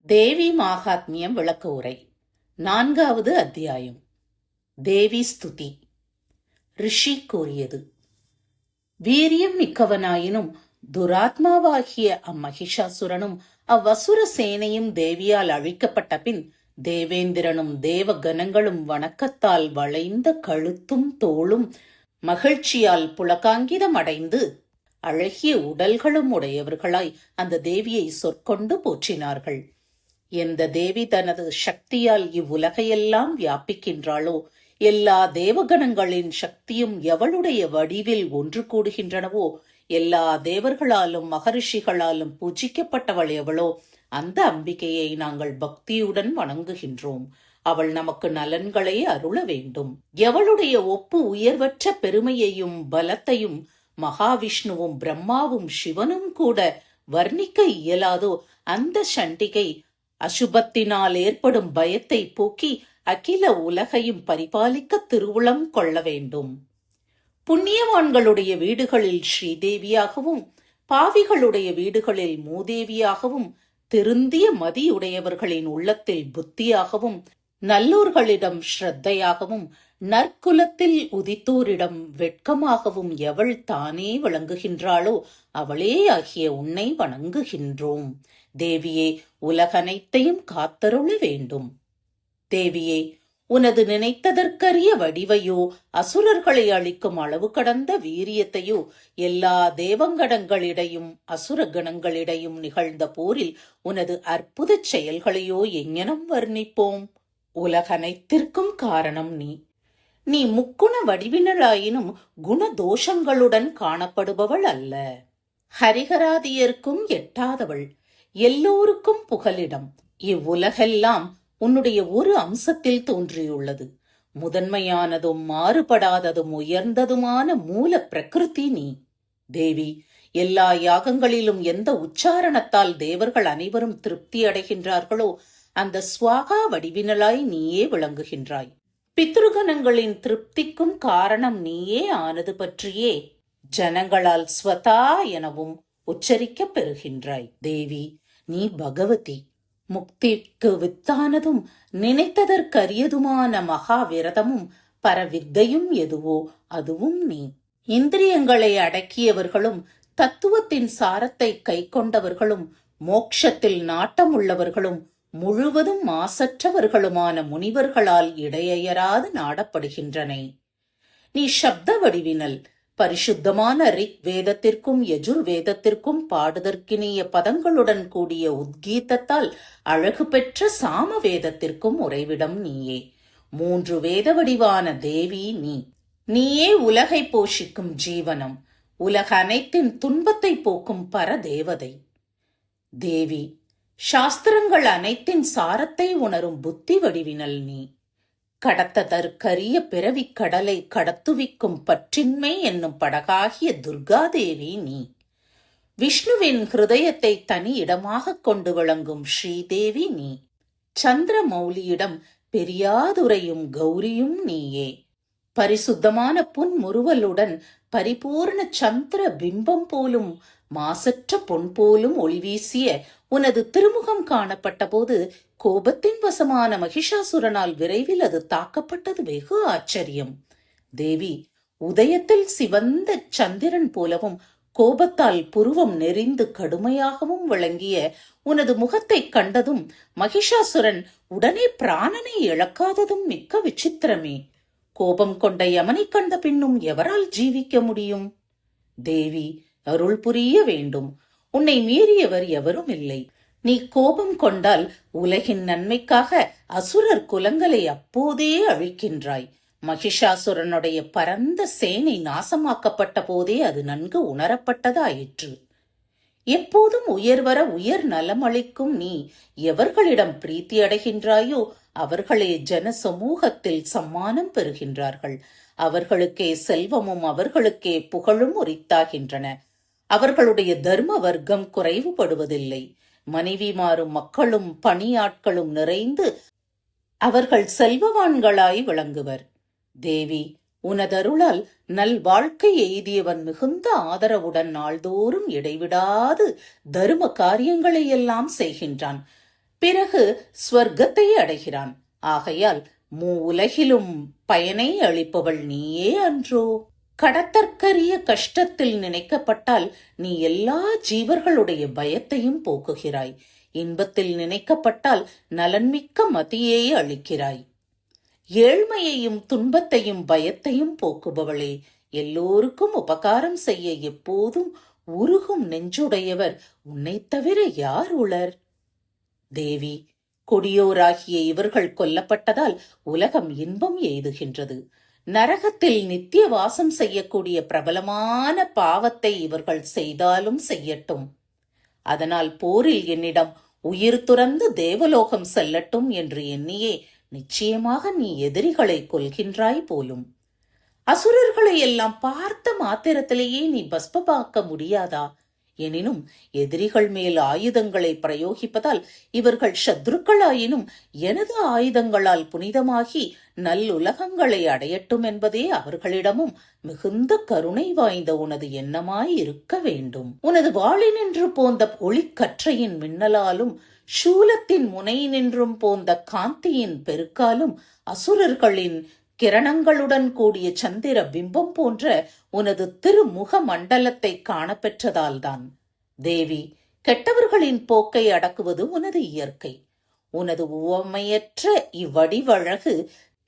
தேவி மாகாத்மியம் விளக்க உரை 4வது அத்தியாயம். தேவி ஸ்துதி. ரிஷி கூறியது: வீரியம் மிக்கவனாயினும் துராத்மாவாகிய அம்மகிஷாசுரனும் அவ்வசுர சேனையும் தேவியால் அழிக்கப்பட்ட பின் தேவேந்திரனும் தேவ கணங்களும் வணக்கத்தால் வளைந்த கழுத்தும் தோளும் மகிழ்ச்சியால் புலகாங்கிதம் அடைந்து அழகிய உடல்களும் உடையவர்களாய் அந்த தேவியை சொற்கொண்டு போற்றினார்கள். எந்த தேவி தனது சக்தியால் இவ்வுலகையெல்லாம் வியாபிக்கின்றாளோ, எல்லா தேவகணங்களின் சக்தியும் எவளுடைய வடிவில் ஒன்று கூடுகின்றனவோ, எல்லா தேவர்களாலும் மகரிஷிகளாலும் பூஜிக்கப்பட்டவள் எவளோ அந்த அம்பிகையை நாங்கள் பக்தியுடன் வணங்குகின்றோம். அவள் நமக்கு நலன்களை அருள வேண்டும். எவளுடைய ஒப்பு உயர்வற்ற பெருமையையும் பலத்தையும் மகாவிஷ்ணுவும் பிரம்மாவும் சிவனும் கூட வர்ணிக்க இயலாதோ அந்த சண்டிகை அசுபத்தினால் ஏற்படும் பயத்தை போக்கி அகில உலகையும் பரிபாலிக்க திருவுளம் கொள்ள வேண்டும். புண்ணியவான்களுடைய வீடுகளில் ஸ்ரீதேவியாகவும் பாவிகளுடைய வீடுகளில் மூதேவியாகவும் திருந்திய மதியுடையவர்களின் உள்ளத்தில் புத்தியாகவும் நல்லோர்களிடம் ஸ்ரத்தையாகவும் நற்குலத்தில் உதித்தோரிடம் வெட்கமாகவும் எவள் தானே விளங்குகின்றாளோ அவளே ஆகிய உன்னை வணங்குகின்றோம். தேவியே, உலகனைத்தையும் காத்தருள வேண்டும். தேவியே, உனது நினைத்ததற்கரிய வடிவையோ அசுரர்களை அளிக்கும் அளவு கடந்த வீரியத்தையோ எல்லா தேவங்கணங்களிடையும் அசுர கணங்களிடையும் நிகழ்ந்த போரில் உனது அற்புத செயல்களையோ எங்ஙனம் வர்ணிப்போம்? உலகனைத்திற்கும் காரணம் நீ. நீ முக்குண வடிவினளாயினும் குணதோஷங்களுடன் காணப்படுபவள் அல்ல. ஹரிஹராதியர்க்கும் எட்டாதவள், எல்லோருக்கும் புகலிடம். இவ்வுலகெல்லாம் உன்னுடைய ஒரு அம்சத்தில் தோன்றியுள்ளது. முதன்மையானதும் மாறுபடாததும் உயர்ந்ததுமான மூல பிரகிருதி நீ. தேவி, எல்லா யாகங்களிலும் எந்த உச்சாரணத்தால் தேவர்கள் அனைவரும் திருப்தி அடைகின்றார்களோ அந்த ஸ்வாகா வடிவினலாய் நீயே விளங்குகின்றாய். பித்ருகணங்களின் திருப்திக்கும் காரணம் நீயே ஆனது பற்றியே ஜனங்களால் ஸ்வதா எனவும் உச்சரிக்க பெறுகின்றாய். தேவி, நீ பகவதி. முக்திக்கு வித்தானதும் நினைத்ததற்கரியதுமான மகாவிரதமும் பரவித்தையும் எதுவோ அதுவும் நீ. இந்திரியங்களை அடக்கியவர்களும் தத்துவத்தின் சாரத்தை கை கொண்டவர்களும் மோட்சத்தில் நாட்டமுள்ளவர்களும் முழுவதும் மாசற்றவர்களுமான முனிவர்களால் இடையறாது நாடப்படுகின்றனை. நீ சப்த வடிவினல். பரிசுத்தமான ரிக் வேதத்திற்கும் யஜுர் வேதத்திற்கும் பாடுதற்கினிய பதங்களுடன் கூடிய உத்கீதத்தால் அழகு பெற்ற சாம வேதத்திற்கும் உறைவிடம் நீயே. 3 வேத வடிவான தேவி நீ. நீயே உலகை போஷிக்கும் ஜீவனம், உலக அனைத்தின் துன்பத்தை போக்கும் பரதேவதை. தேவி, சாஸ்திரங்கள் அனைத்தின் சாரத்தை உணரும் புத்தி வடிவினல் நீ. கடத்ததற்கரிய பிறவிக் கடலை கடத்துவிக்கும் பற்றின்மை என்னும் படகாகிய துர்காதேவி நீ. விஷ்ணுவின் ஹிருதயத்தை தனி இடமாக கொண்டு விளங்கும் ஸ்ரீதேவி நீ. சந்திர மௌலியிடம் பெரியாதுரையும் கௌரியும் நீயே. பரிசுத்தமான புன்முறுவலுடன் பரிபூர்ண சந்திர பிம்பம் போலும் மாசற்ற பொன் போலும் ஒளிவீசிய உனது திருமுகம் காணப்பட்ட போது கோபத்தின் வசமான மகிஷாசுரனால் விரைவில் அது தாக்கப்பட்டது வெகு ஆச்சரியம். தேவி, உதயத்தில் சிவந்த சந்திரன் போலவும் கோபத்தால் புருவம் நெறிந்து கடுமையாகவும் விளங்கிய உனது முகத்தை கண்டதும் மகிஷாசுரன் உடனே பிராணனை இழக்காததும் மிக்க விசித்திரமே. கோபம் கொண்ட யமனை கண்ட பின்னும் எவரால் ஜீவிக்க முடியும்? தேவி, அருள் புரிய வேண்டும். உன்னை மீறியவர் எவரும் இல்லை. நீ கோபம் கொண்டால் உலகின் நன்மைக்காக அசுரர் குலங்களை அப்போதே அழிக்கின்றாய். மகிஷாசுரனுடைய பரந்த சேனை நாசமாக்கப்பட்ட போதே அது நன்கு உணரப்பட்டதாயிற்று. எப்போதும் உயர்வர உயர் நலமளிக்கும் நீ எவர்களிடம் பிரீத்தி அடைகின்றாயோ அவர்களே ஜன சமூகத்தில் சம்மானம் பெறுகின்றார்கள். அவர்களுக்கே செல்வமும் அவர்களுக்கே புகழும் உரித்தாகின்றன. அவர்களுடைய தர்ம வர்க்கம் குறைவுபடுவதில்லை. மனைவிமாரும் மக்களும் பணியாட்களும் நிறைந்து அவர்கள் செல்வவான்களாய் விளங்குவர். தேவி, உனதருளால் நல் வாழ்க்கை எய்தியவன் மிகுந்த ஆதரவுடன் நாள்தோறும் இடைவிடாது தர்ம காரியங்களை எல்லாம் செய்கின்றான். பிறகு ஸ்வர்க்கத்தை அடைகிறான். ஆகையால் உலகிலும் பயனை அளிப்பவள் நீயே அன்றோ? கடத்தற்கரிய கஷ்டத்தில் நினைக்கப்பட்டால் நீ எல்லா ஜீவர்களுடைய பயத்தையும் போக்குகிறாய். இன்பத்தில் நினைக்கப்பட்டால் நலன்மிக்க மதியை அளிக்கிறாய். ஏழ்மையையும் துன்பத்தையும் பயத்தையும் போக்குபவளே, எல்லோருக்கும் உபகாரம் செய்ய எப்போதும் உருகும் நெஞ்சுடையவர் உன்னைத் தவிர யார் உளர்? தேவி, கொடியோராகிய இவர்கள் கொல்லப்பட்டதால் உலகம் இன்பம் எய்துகின்றது. நரகத்தில் நித்திய வாசம் செய்யக்கூடிய பிரபலமான பாவத்தை இவர்கள் செய்தாலும் செய்யட்டும். அதனால் போரில் என்னிடம் உயிர் துறந்து தேவலோகம் செல்லட்டும் என்று எண்ணியே நிச்சயமாக நீ எதிரிகளை கொல்கின்றாய் போலும். அசுரர்களை எல்லாம் பார்த்த மாத்திரத்திலேயே நீ பஸ்பமாக்க முடியாதா? எனினும் எதிரிகள் மேல் ஆயுதங்களை பிரயோகிப்பதால் இவர்கள் சத்ருக்களாயினும் எனது ஆயுதங்களால் புனிதமாகி நல்லுலகங்களை அடையட்டும் என்பதே அவர்களிடமும் மிகுந்த கருணை வாய்ந்த உனது எண்ணமாய் இருக்க வேண்டும். உனது வாளினின்று போந்த ஒளிக்கற்றையின் மின்னலாலும் சூலத்தின் முனையினின்றும் போந்த காந்தியின் பெருக்காலும் அசுரர்களின் கிரணங்களுடன் கூடிய சந்திர பிம்பம் போன்ற உனது திருமுக மண்டலத்தை காணப்பெற்றதால்தான். தேவி, கெட்டவர்களின் போக்கை அடக்குவது உனது இயற்கை. உனது உவமையற்ற இவ்வடிவழகு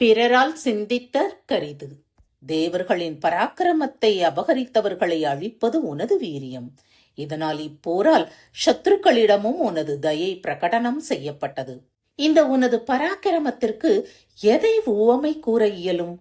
பிறரால் சிந்தித்தற்கரிது. தேவர்களின் பராக்கிரமத்தை அபகரித்தவர்களை அழிப்பது உனது வீரியம். இதனால் இப்போரால் சத்துருக்களிடமும் உனது தயை பிரகடனம் செய்யப்பட்டது. இந்த உனது பராக்கிரமத்திற்கு எதை உவமை கூற இயலும்?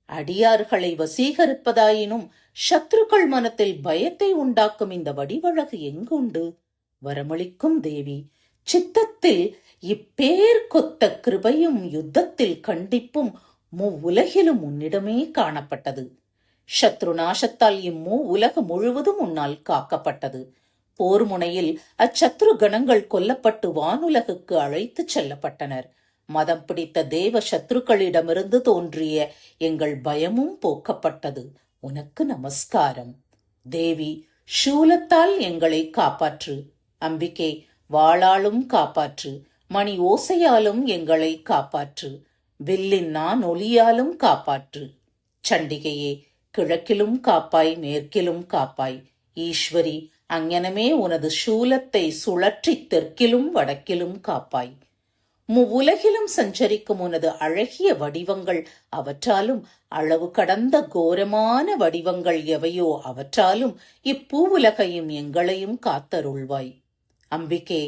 அடியார்களை வசீகரிப்பதாயினும் சத்ருக்கள் மனத்தில் பயத்தை உண்டாக்கும் இந்த வடிவழகு எங்குண்டு? வரமளிக்கும் தேவி, சித்தத்தில் இப்பேர் கொத்த கிருபையும் யுத்தத்தில் கண்டிப்பும் உலகிலும் உன்னிடமே காணப்பட்டது. சத்ரு நாசத்தால் உலகு முழுவதும் உன்னால் காக்கப்பட்டது. போர் முனையில் அச்சத்ரு கணங்கள் கொல்லப்பட்டு வானுலகுக்கு அழைத்து செல்லப்பட்டனர். மதம் பிடித்த தேவ சத்ருக்களிடமிருந்து தோன்றிய எங்கள் பயமும் போக்கப்பட்டது. உனக்கு நமஸ்காரம். தேவி, சூலத்தால் எங்களை காப்பாற்று. அம்பிகே, வாளாலும் காப்பாற்று. மணி ஓசையாலும் எங்களை காப்பாற்று. வில்லின் நான் ஒளியாலும் காப்பாற்று. சண்டிகையே, கிழக்கிலும் காப்பாய், மேற்கிலும் காப்பாய். ஈஸ்வரி, அங்ஙனமே உனது சூலத்தை சுழற்றி தெற்கிலும் வடக்கிலும் காப்பாய். உலகிலும் சஞ்சரிக்கும் உனது அழகிய வடிவங்கள் அவற்றாலும் அளவு கடந்த கோரமான வடிவங்கள் எவையோ அவற்றாலும் இப்பூவுலகையும் எங்களையும் காத்தருள்வாய். அம்பிகே,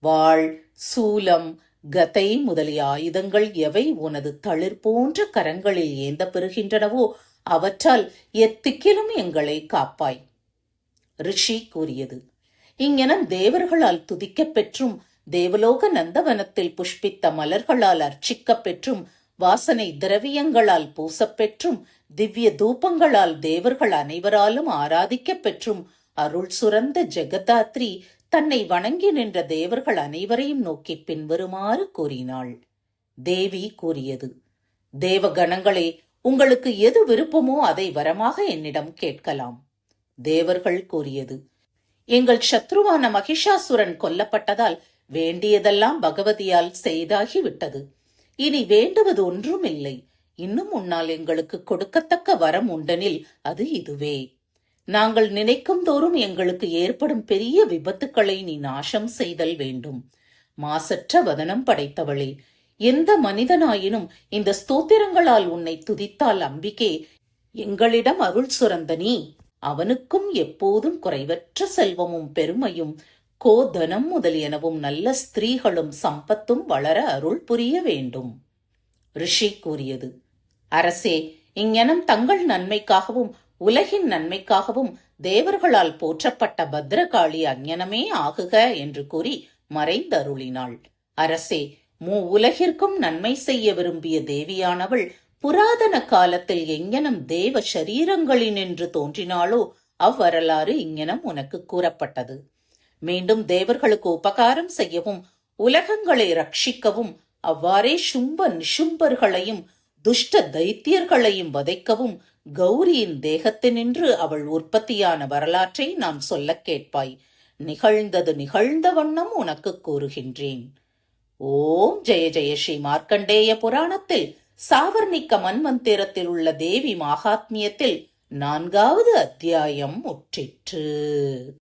வாள், சூலம், கதை முதலிய ஆயுதங்கள் எவை உனது தளிர் போன்ற கரங்களில் ஏந்த பெறுகின்றனவோ அவற்றால் எத்திக்கிலும் எங்களை காப்பாய். ரிஷி கூறியது. இங்ஙனம் தேவர்களால் துதிக்கப் பெற்றும் தேவலோக நந்தவனத்தில் புஷ்பித்த மலர்களால் அர்ச்சிக்கப் பெற்றும் வாசனை திரவியங்களால் பூசப்பெற்றும் திவ்ய தூபங்களால் தேவர்கள் அனைவராலும் ஆராதிக்கப் பெற்றும் அருள் சுரந்த ஜெகதாத்ரி தன்னை வணங்கி நின்ற தேவர்கள் அனைவரையும் நோக்கி பின்வருமாறு கூறினாள். தேவி கூறியது. தேவகணங்களே, உங்களுக்கு எது விருப்பமோ அதை வரமாக என்னிடம் கேட்கலாம். தேவர்கள் கூறியது. எங்கள் சத்ருவான மகிஷாசுரன் கொல்லப்பட்டதால் வேண்டியதெல்லாம் பகவதியால் செய்தாகிவிட்டது. இனி வேண்டுவது ஒன்றுமில்லை. இன்னும் உன்னால் எங்களுக்கு கொடுக்கத்தக்க வரம் உண்டெனில் அது இதுவே. நாங்கள் நினைக்கும் தோறும் எங்களுக்கு ஏற்படும் பெரிய விபத்துக்களை நீ நாசம் செய்தல் வேண்டும். மாசற்ற வதனம் படைத்தவளே, எந்த மனிதனாயினும் இந்த ஸ்தோத்திரங்களால் உன்னை துதித்தால் அம்பிகே, எங்களிடம் அருள் சுரந்த நீ அவனுக்கும் எப்போதும் குறைவற்ற செல்வமும் பெருமையும் கோதனம் முதலியனவும் நல்ல ஸ்திரீகளும் சம்பத்தும் வளர அருள் புரிய வேண்டும். ரிஷி கூறியது. அரசே, இங்ஙனம் தங்கள் நன்மைக்காகவும் உலகின் நன்மைக்காகவும் தேவர்களால் போற்றப்பட்ட பத்ரகாளி அங்ஙனமே ஆகுக என்று கூறி மறைந்தருளினாள். அரசே, உலகிற்கும் நன்மை செய்ய விரும்பிய தேவியானவள் புராதன காலத்தில் எங்ஙனம் தேவ சரீரங்களினின்று தோன்றினாளோ அவ்வரலாறு இங்ஙனம் உனக்கு கூறப்பட்டது. மீண்டும் தேவர்களுக்கு உபகாரம் செய்யவும் உலகங்களை ரட்சிக்கவும் அவ்வாறே சும்ப நிஷும்பர்களையும் துஷ்ட தைத்தியர்களையும் வதைக்கவும் கௌரியின் தேகத்தினின்று அவள் உற்பத்தியான வரலாற்றை நான் சொல்ல கேட்பாய். நிகழ்ந்தது நிகழ்ந்த வண்ணம் உனக்கு கூறுகின்றேன். ஓம் ஜெய ஜெய ஸ்ரீ மார்க்கண்டேய புராணத்தில் சாவர்ணிக்க மன்வந்திரத்தில் உள்ள தேவி மாகாத்மியத்தில் 4வது அத்தியாயம் முற்றிற்று.